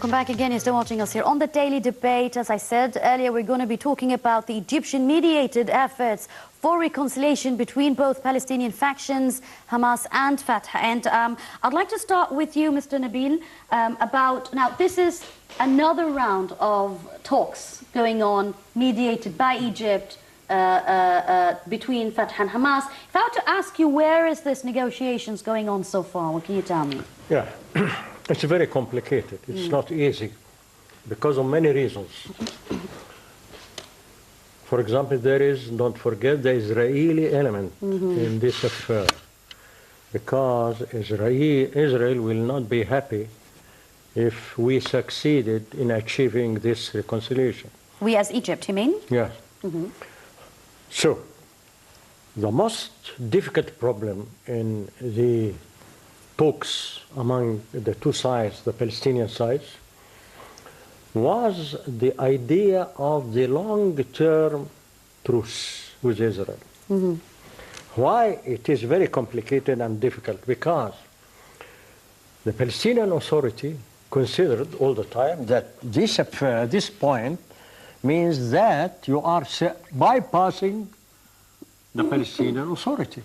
Welcome back again. You're still watching us here on the Daily Debate. As I said earlier, we're going to be talking about the Egyptian-mediated efforts for reconciliation between both Palestinian factions, Hamas and Fatah. And I'd like to start with you, Mr. Nabil, now this is another round of talks going on, mediated by Egypt, between Fatah and Hamas. If I were to ask you, where is this negotiations going on so far? What can you tell me? Yeah, it's very complicated. It's not easy because of many reasons. For example, there is, don't forget, the Israeli element in this affair, because Israel will not be happy if we succeeded in achieving this reconciliation. We as Egypt, you mean? Yes. So, the most difficult problem in the talks among the two sides, the Palestinian sides, was the idea of the long-term truce with Israel. Why it is very complicated and difficult? Because the Palestinian Authority considered all the time that this affair, this point, means that you are bypassing the Palestinian Authority.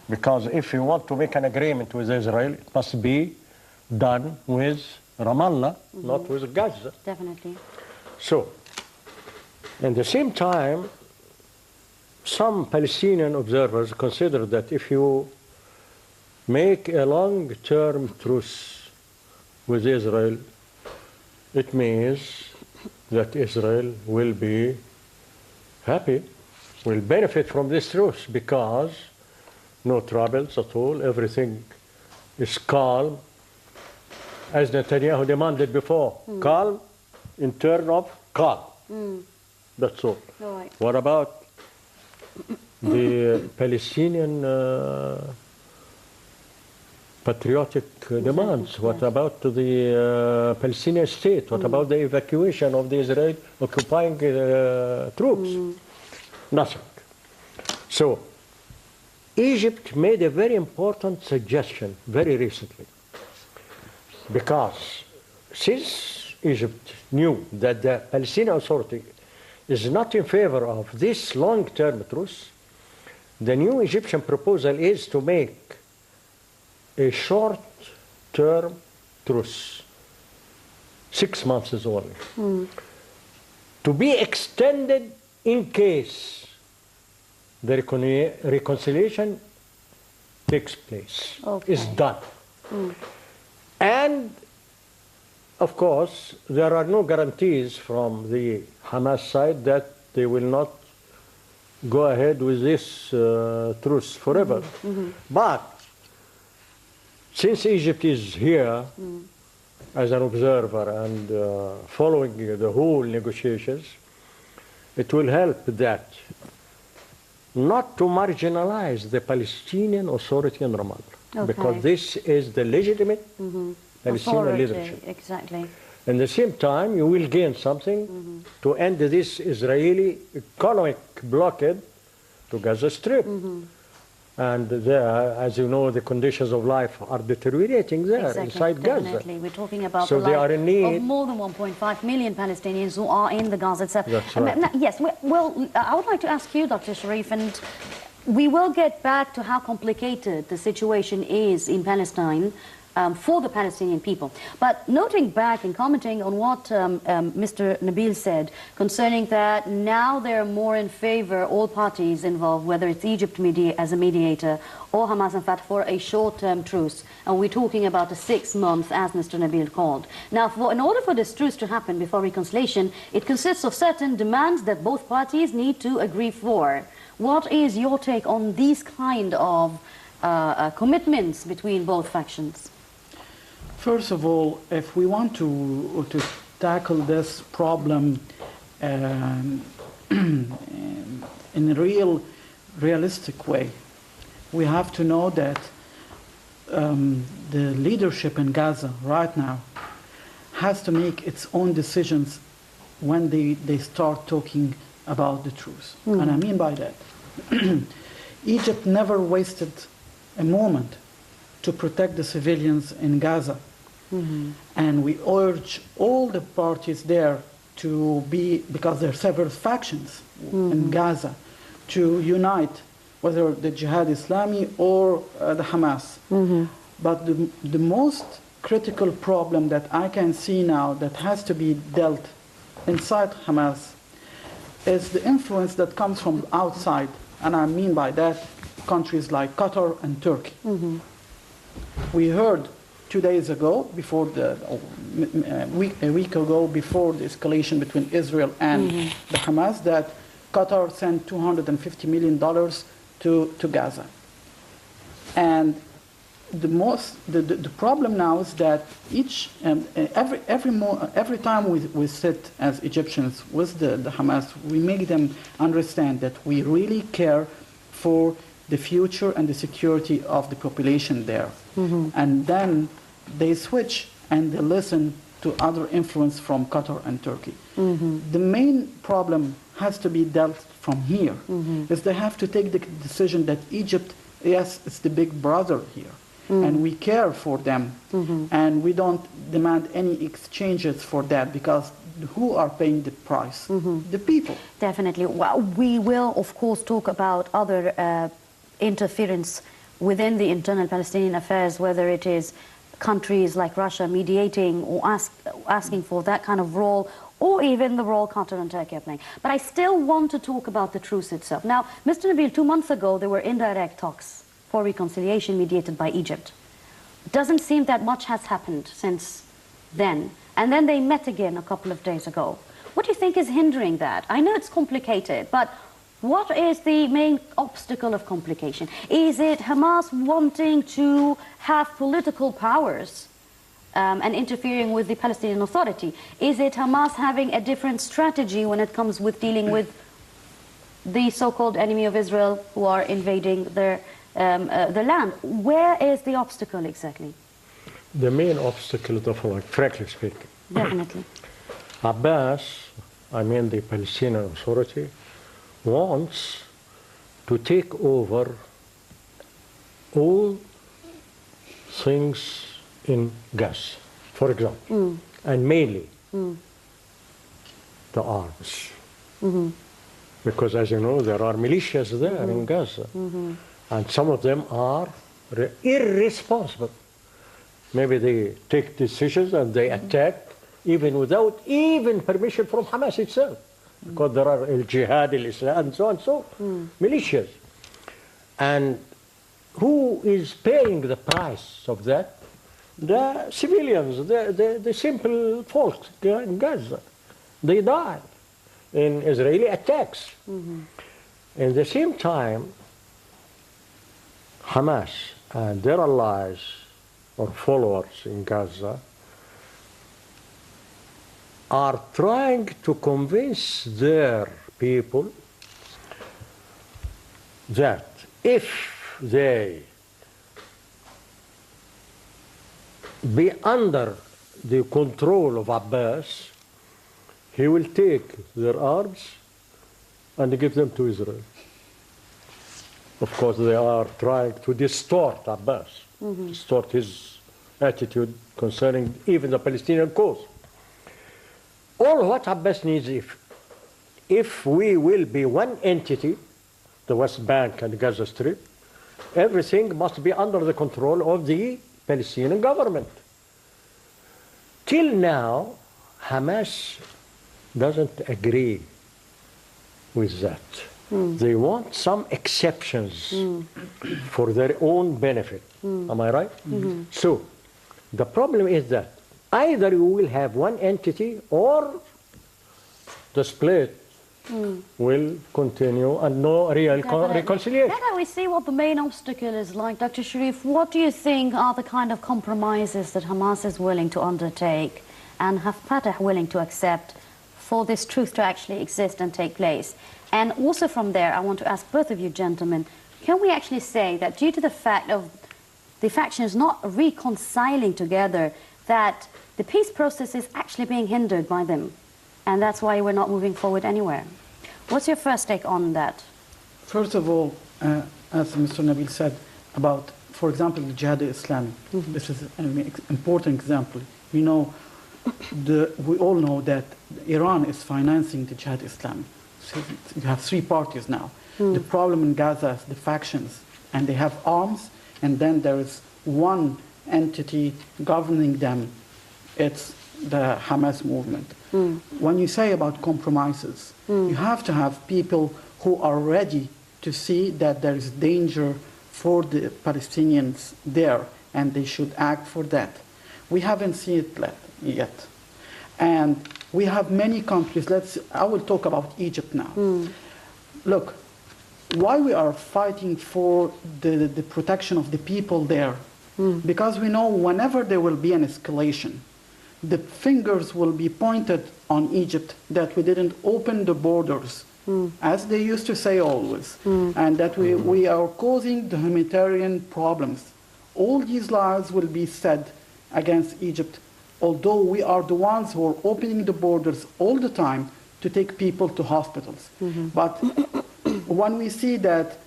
Because if you want to make an agreement with Israel, it must be done with Ramallah, not with Gaza. Definitely. So, at the same time, some Palestinian observers consider that if you make a long-term truce with Israel, it means that Israel will be happy, will benefit from this truce, because no troubles at all, everything is calm, as Netanyahu demanded before. Calm in terms of calm. That's all. Right. What about the Palestinian patriotic demands? What about the Palestinian state? What about the evacuation of the Israeli occupying troops? Nothing. So, Egypt made a very important suggestion very recently. Because since Egypt knew that the Palestinian Authority is not in favor of this long-term truce, the new Egyptian proposal is to make a short-term truce, 6 months is only, to be extended in case the reconciliation takes place, is done. And, of course, there are no guarantees from the Hamas side that they will not go ahead with this truce forever. But since Egypt is here as an observer and following the whole negotiations, it will help that not to marginalize the Palestinian Authority in Ramallah, because this is the legitimate Palestinian leadership. Exactly. At the same time, you will gain something to end this Israeli economic blockade to Gaza Strip. And there, as you know, the conditions of life are deteriorating there inside Gaza. We're talking about so the they are in need of more than 1.5 million Palestinians who are in the Gaza itself. That's right. Yes, well, I would like to ask you, Dr. Cherif, and we will get back to how complicated the situation is in Palestine for the Palestinian people. But noting back and commenting on what Mr. Nabil said concerning that now they're more in favor, all parties involved, whether it's Egypt as a mediator or Hamas and Fatah, for a short-term truce. And we're talking about a 6 months, as Mr. Nabil called. Now, in order for this truce to happen before reconciliation, it consists of certain demands that both parties need to agree for. What is your take on these kind of commitments between both factions? First of all, if we want to tackle this problem in a realistic way, we have to know that the leadership in Gaza right now has to make its own decisions when they start talking about the truth. And I mean by that, Egypt never wasted a moment to protect the civilians in Gaza. And we urge all the parties there to be, because there are several factions in Gaza, to unite, whether the Jihad Islami or the Hamas. But the most critical problem that I can see now that has to be dealt inside Hamas is the influence that comes from outside. And I mean by that countries like Qatar and Turkey. We heard 2 days ago, before a week ago, before the escalation between Israel and the Hamas, that Qatar sent $250 million to Gaza. And the problem now is that every time we sit as Egyptians with the Hamas, we make them understand that we really care for the future and the security of the population there. And then they switch and they listen to other influence from Qatar and Turkey. The main problem has to be dealt from here, is they have to take the decision that Egypt, yes, it's the big brother here. And we care for them, and we don't demand any exchanges for that, because who are paying the price? The people. Definitely. Well, we will, of course, talk about other interference within the internal Palestinian affairs, whether it is countries like Russia mediating or asking for that kind of role, or even the role Qatar and Turkey are playing. But I still want to talk about the truce itself. Now, Mr. Nabil, 2 months ago, there were indirect talks for reconciliation mediated by Egypt. It doesn't seem that much has happened since then. And then they met again a couple of days ago. What do you think is hindering that? I know it's complicated, but what is the main obstacle of complication? Is it Hamas wanting to have political powers and interfering with the Palestinian Authority? Is it Hamas having a different strategy when it comes with dealing with the so-called enemy of Israel who are invading the land? Where is the obstacle exactly? The main obstacle is the following, frankly speaking. Definitely. Abbas, I mean the Palestinian Authority, wants to take over all things in Gaza, for example, and mainly the arms. Because, as you know, there are militias there in Gaza, and some of them are irresponsible. Maybe they take decisions and they attack even without even permission from Hamas itself, because there are al-Jihad, al-Islam, and so on, militias. And who is paying the price of that? The civilians, the simple folks in Gaza. They die in Israeli attacks. At the same time, Hamas and their allies or followers in Gaza are trying to convince their people that if they be under the control of Abbas, he will take their arms and give them to Israel. Of course, they are trying to distort Abbas, distort his attitude concerning even the Palestinian cause. All what Abbas needs, if we will be one entity, the West Bank and Gaza Strip, everything must be under the control of the Palestinian government. Till now, Hamas doesn't agree with that. They want some exceptions for their own benefit. Am I right? So, the problem is that either you will have one entity or the split will continue and no real reconciliation. Now that we see what the main obstacle is like, Dr. Cherif, what do you think are the kind of compromises that Hamas is willing to undertake and have Fatah willing to accept for this truth to actually exist and take place? And also from there, I want to ask both of you gentlemen, can we actually say that due to the fact of the factions not reconciling together, that the peace process is actually being hindered by them? And that's why we're not moving forward anywhere. What's your first take on that? First of all, as Mr. Nabil said, about for example, the Jihad Islami. This is an important example. You know, we all know that Iran is financing the Jihad Islami. So you have three parties now. The problem in Gaza is the factions, and they have arms, and then there is one entity governing them. It's the Hamas movement. When you say about compromises, you have to have people who are ready to see that there is danger for the Palestinians there, and they should act for that. We haven't seen it yet. And we have many countries. I will talk about Egypt now. Look, why we are fighting for the protection of the people there? Because we know whenever there will be an escalation, the fingers will be pointed on Egypt that we didn't open the borders, as they used to say always, and that we are causing the humanitarian problems. All these lies will be said against Egypt, although we are the ones who are opening the borders all the time to take people to hospitals. But when we see that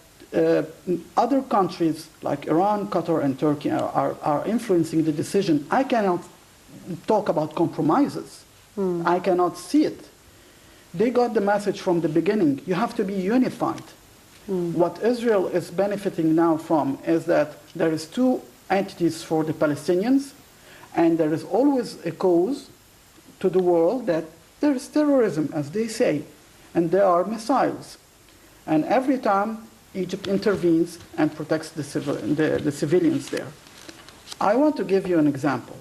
other countries like Iran, Qatar, and Turkey are influencing the decision, I cannot talk about compromises. I cannot see it. They got the message from the beginning. You have to be unified. What Israel is benefiting now from is that there is two entities for the Palestinians, and there is always a cause to the world that there is terrorism, as they say, and there are missiles. And every time Egypt intervenes and protects the civilians there. I want to give you an example.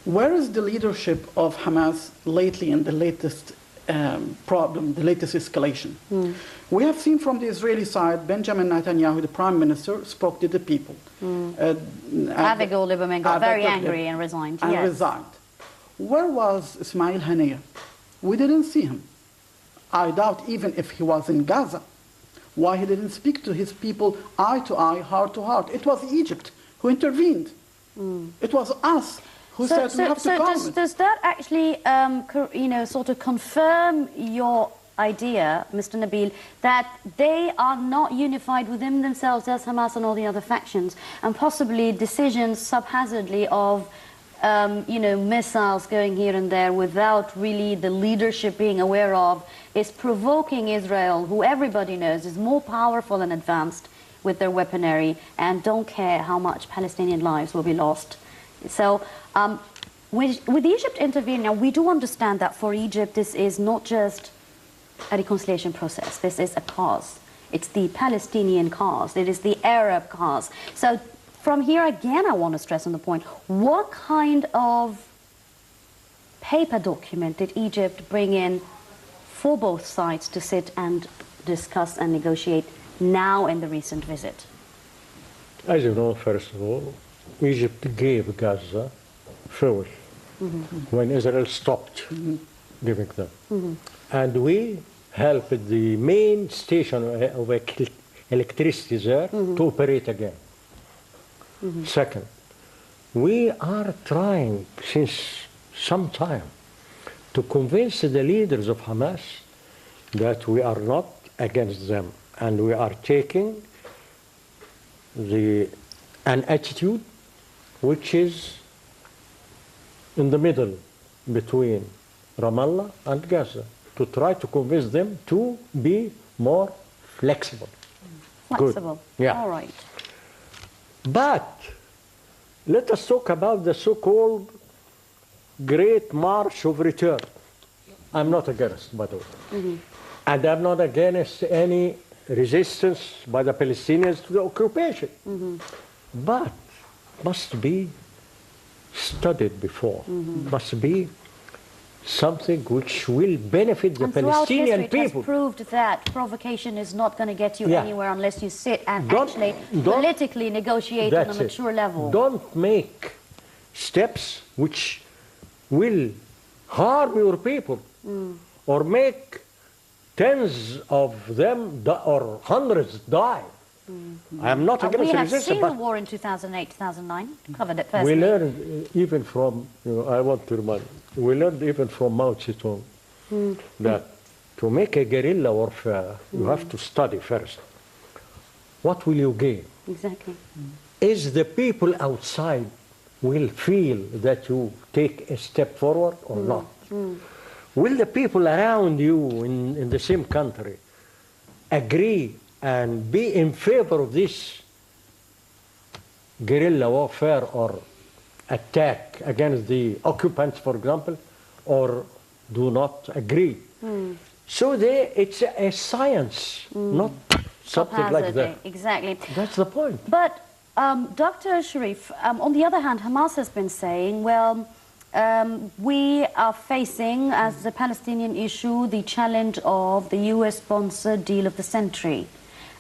Where is the leadership of Hamas lately in the latest problem, the latest escalation? We have seen from the Israeli side, Benjamin Netanyahu, the prime minister, spoke to the people. Avigdor Lieberman got very angry and resigned. And resigned. Where was Ismail Haniyeh? We didn't see him. I doubt even if he was in Gaza, why he didn't speak to his people eye to eye, heart to heart. It was Egypt who intervened. It was us who said we have to come. Does that actually, sort of confirm your idea, Mr. Nabil, that they are not unified within themselves as Hamas and all the other factions, and possibly decisions subhazzardly of missiles going here and there without really the leadership being aware of, is provoking Israel, who everybody knows is more powerful and advanced with their weaponry, and don't care how much Palestinian lives will be lost. So with Egypt intervening, now we do understand that for Egypt this is not just a reconciliation process, this is a cause. It's the Palestinian cause, it is the Arab cause. So from here again I want to stress on the point, what kind of paper document did Egypt bring in for both sides to sit and discuss and negotiate now in the recent visit? As you know, first of all, Egypt gave Gaza fuel when Israel stopped giving them. And we helped the main station of electricity there to operate again. Second, we are trying since some time to convince the leaders of Hamas that we are not against them, and we are taking an attitude which is in the middle between Ramallah and Gaza, to try to convince them to be more flexible. Flexible. Good. Yeah. All right. But let us talk about the so-called Great March of Return. I'm not against, by the way. And I'm not against any resistance by the Palestinians to the occupation. But must be studied before. Must be something which will benefit the Palestinian people. It has proved that provocation is not going to get you anywhere unless you sit and actually politically negotiate on a mature level. Don't make steps which will harm your people or make tens of them or hundreds die. I am not against resistance. We have seen the war in 2008, 2009, covered it personally. We learned even from, I want to remind, we learned even from Mao Zedong that to make a guerrilla warfare, you have to study first. What will you gain? Exactly. is the people outside will feel that you take a step forward or not. Will the people around you in the same country agree and be in favor of this guerrilla warfare or attack against the occupants, for example, or do not agree? So it's a science, not something like that. Exactly. That's the point. But Dr. Cherif, on the other hand, Hamas has been saying, well, we are facing, as the Palestinian issue, the challenge of the US-sponsored deal of the century.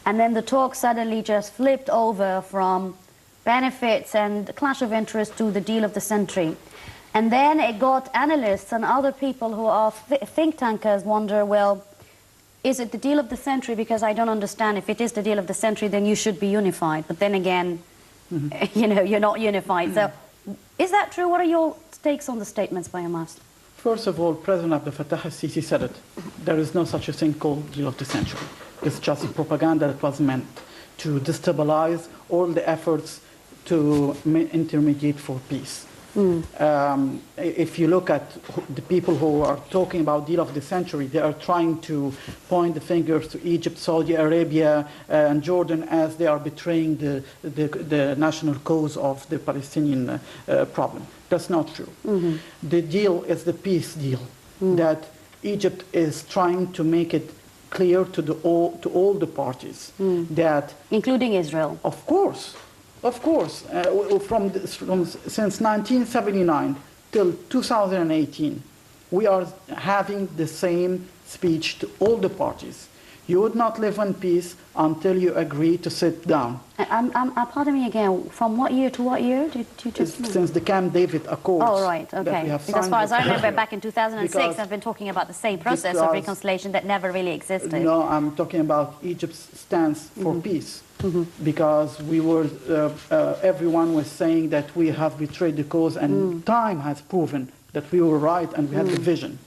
And then the talk suddenly just flipped over from benefits and clash of interest to the deal of the century. And then it got analysts and other people who are think tankers wonder, well, is it the deal of the century? Because I don't understand. If it is the deal of the century, then you should be unified. But then again, you know, you're not unified. So is that true? What are your takes on the statements by Hamas? First of all, President Abdel Fattah al-Sisi said it. There is no such a thing called deal of the century. It's just propaganda that was meant to destabilize all the efforts to intermediate for peace. If you look at the people who are talking about deal of the century, they are trying to point the fingers to Egypt, Saudi Arabia, and Jordan as they are betraying the national cause of the Palestinian problem. That's not true. The deal is the peace deal that Egypt is trying to make it clear to all the parties that, including Israel. Of course. Since 1979 till 2018, we are having the same speech to all the parties. You would not live in peace until you agree to sit down. Pardon me again, from what year to what year did you just know? Since the Camp David Accords. Oh, right, okay. Because as far as I remember, back in 2006, I've been talking about the same process of reconciliation that never really existed. No, I'm talking about Egypt's stance for peace. Because we were, everyone was saying that we have betrayed the cause, and time has proven that we were right and we had the vision.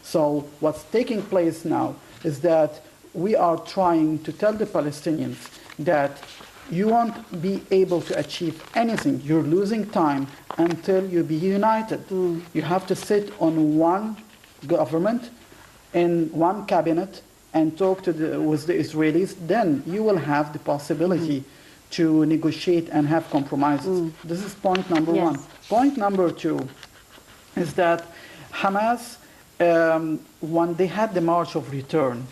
So what's taking place now is that we are trying to tell the Palestinians that you won't be able to achieve anything. You're losing time until you be united. You have to sit on one government, in one cabinet, and talk with the Israelis. Then you will have the possibility to negotiate and have compromises. This is point number one. Point number two is that Hamas, when they had the March of Return,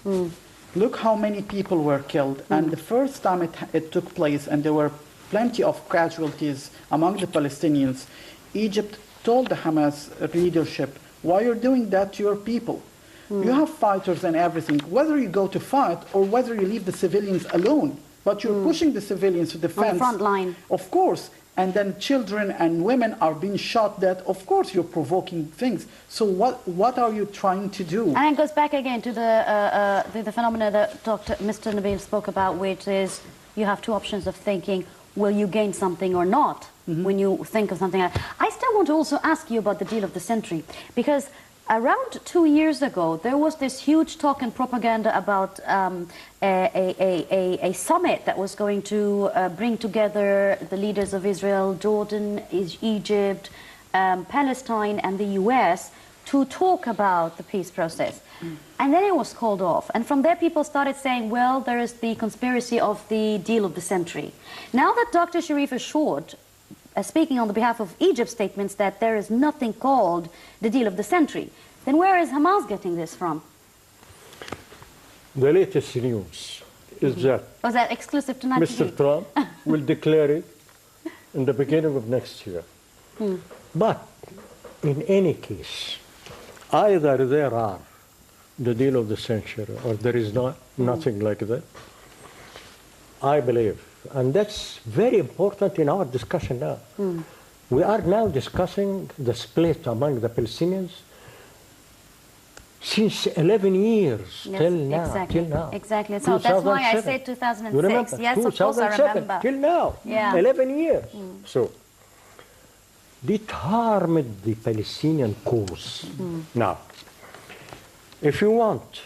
look how many people were killed. And the first time it took place, and there were plenty of casualties among the Palestinians, Egypt told the Hamas leadership, why you're doing that to your people? You have fighters and everything. Whether you go to fight or whether you leave the civilians alone, but you're pushing the civilians to the fence. On the front line. Of course. And then children and women are being shot dead. Of course, you're provoking things. So what are you trying to do? And it goes back again to the phenomena that Mr. Nabil spoke about, which is you have two options of thinking, will you gain something or not when you think of something. I still want to also ask you about the deal of the century, because around 2 years ago, there was this huge talk and propaganda about a summit that was going to bring together the leaders of Israel, Jordan, Egypt, Palestine, and the US to talk about the peace process. And then it was called off. And from there, people started saying, well, there is the conspiracy of the deal of the century. Now that Dr. Cherif assured, speaking on the behalf of Egypt's statements, that there is nothing called the deal of the century, then where is Hamas getting this from? The latest news is that Was that exclusive to 98? Mr. Trump will declare it in the beginning of next year. But in any case, either there are the deal of the century or there is nothing like that, I believe. And that's very important in our discussion now. We are now discussing the split among the Palestinians since 11 years till now. Exactly. So that's why I said 2006. You remember? Yes, of course I remember. Till now. Yeah. 11 years. So it harmed the Palestinian cause. Now, if I want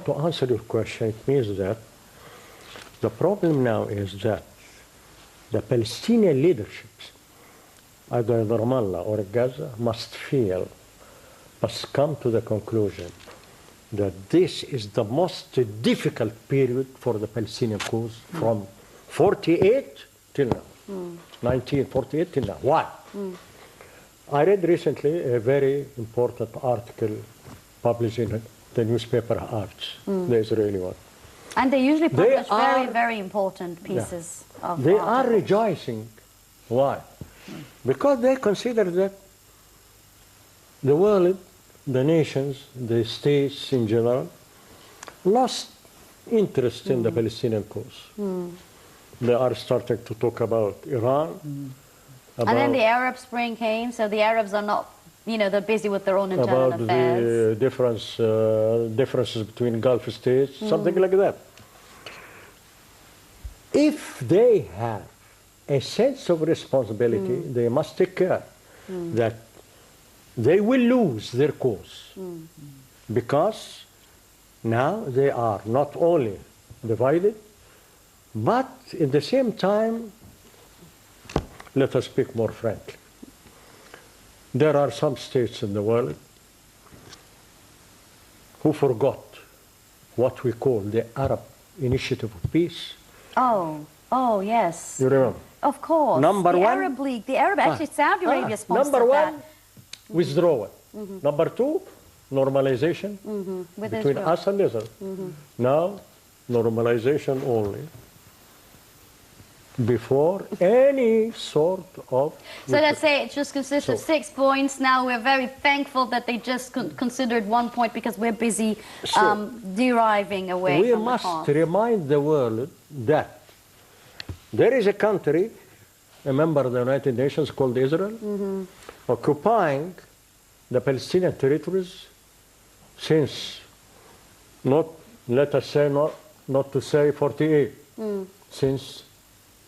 to answer your question, it means that The problem now is that the Palestinian leaderships, either in Ramallah or Gaza, must come to the conclusion that this is the most difficult period for the Palestinian cause from 48 till now, 1948 till now. Why? I read recently a very important article published in the newspaper Haaretz, the Israeli one. And they usually publish very, very important pieces of They articles. are rejoicing. Why? Because they consider that the world, the nations, the states in general, lost interest in the Palestinian cause. They are starting to talk about Iran. And then the Arab Spring came, so the Arabs are not, they're busy with their own internal about affairs. the differences between Gulf states, something like that. If they have a sense of responsibility, they must take care that they will lose their cause. Because now they are not only divided, but at the same time, let us speak more frankly. There are some states in the world who forgot what we call the Arab Initiative of Peace. Oh, yes. You remember? Of course. Number the one. Arab League, actually Saudi Arabia sponsored Number one, that. withdrawal. Number two, normalization With between Israel. us and Israel. Now, normalization only before any sort of... So let's say it just consists of 6 points. Now we're very thankful that they just considered 1 point because we're busy deriving away We from the must cause. remind the world that there is a country, a member of the United Nations called Israel, occupying the Palestinian territories since, let us say, not to say 48, since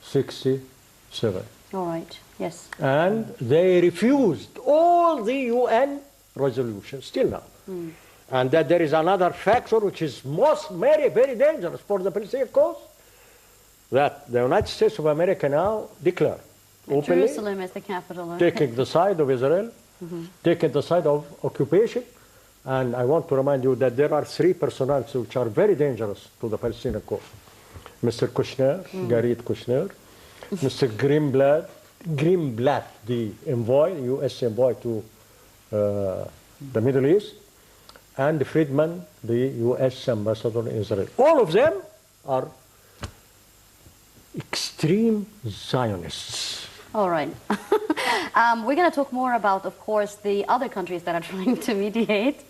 67. All right, yes. And they refused all the UN resolutions till now. And that there is another factor which is very, very dangerous for the Palestinian cause, that the United States of America now declare openly Jerusalem is the capital. taking the side of Israel, taking the side of occupation. And I want to remind you that there are 3 personalities which are very dangerous to the Palestinian cause. Mr. Kushner, Garit Kushner, Mr. Greenblatt, the envoy, U.S. envoy to the Middle East, and Friedman, the U.S. ambassador in Israel. All of them are extreme Zionists. All right. We're going to talk more about, of course, the other countries that are trying to mediate.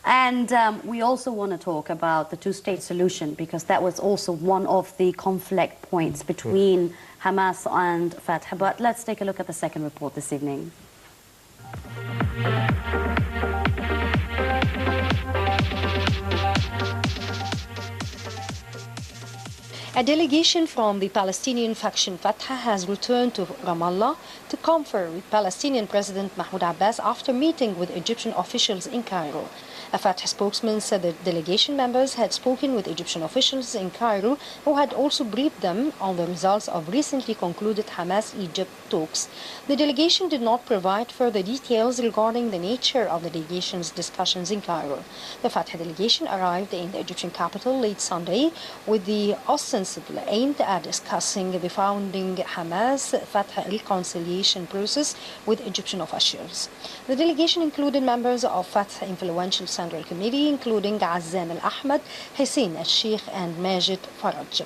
And we also want to talk about the two-state solution, because that was also one of the conflict points between Hamas and Fatah. But let's take a look at the second report this evening. A delegation from the Palestinian faction Fatah has returned to Ramallah to confer with Palestinian President Mahmoud Abbas after meeting with Egyptian officials in Cairo. A Fatah spokesman said that delegation members had spoken with Egyptian officials in Cairo, who had also briefed them on the results of recently concluded Hamas-Egypt talks. The delegation did not provide further details regarding the nature of the delegation's discussions in Cairo. The Fatah delegation arrived in the Egyptian capital late Sunday with the ostensibly aimed at discussing the founding Hamas-Fatah reconciliation process with Egyptian officials. The delegation included members of Fatah influential Central Committee, including Azzam al-Ahmad, Hussein al-Sheikh, and Majid Faraj.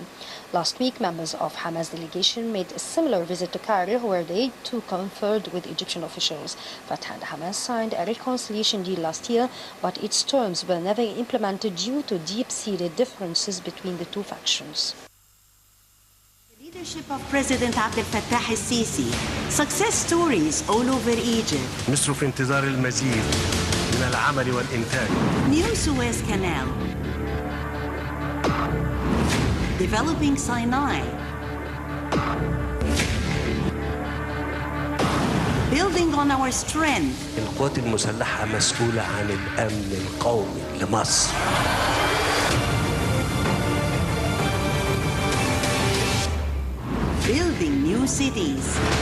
Last week, members of Hamas delegation made a similar visit to Cairo, where they too conferred with Egyptian officials. Fatah and Hamas signed a reconciliation deal last year, but its terms were never implemented due to deep-seated differences between the two factions. Leadership of President Abdel Fattah al-Sisi. Success stories all over Egypt. مصر في انتظار المزيد من العمل والإنتاج. New Suez Canal. Developing Sinai. Building on our strength. القوات المسلحة مسؤولة عن الأمن القومي لمصر. building new cities.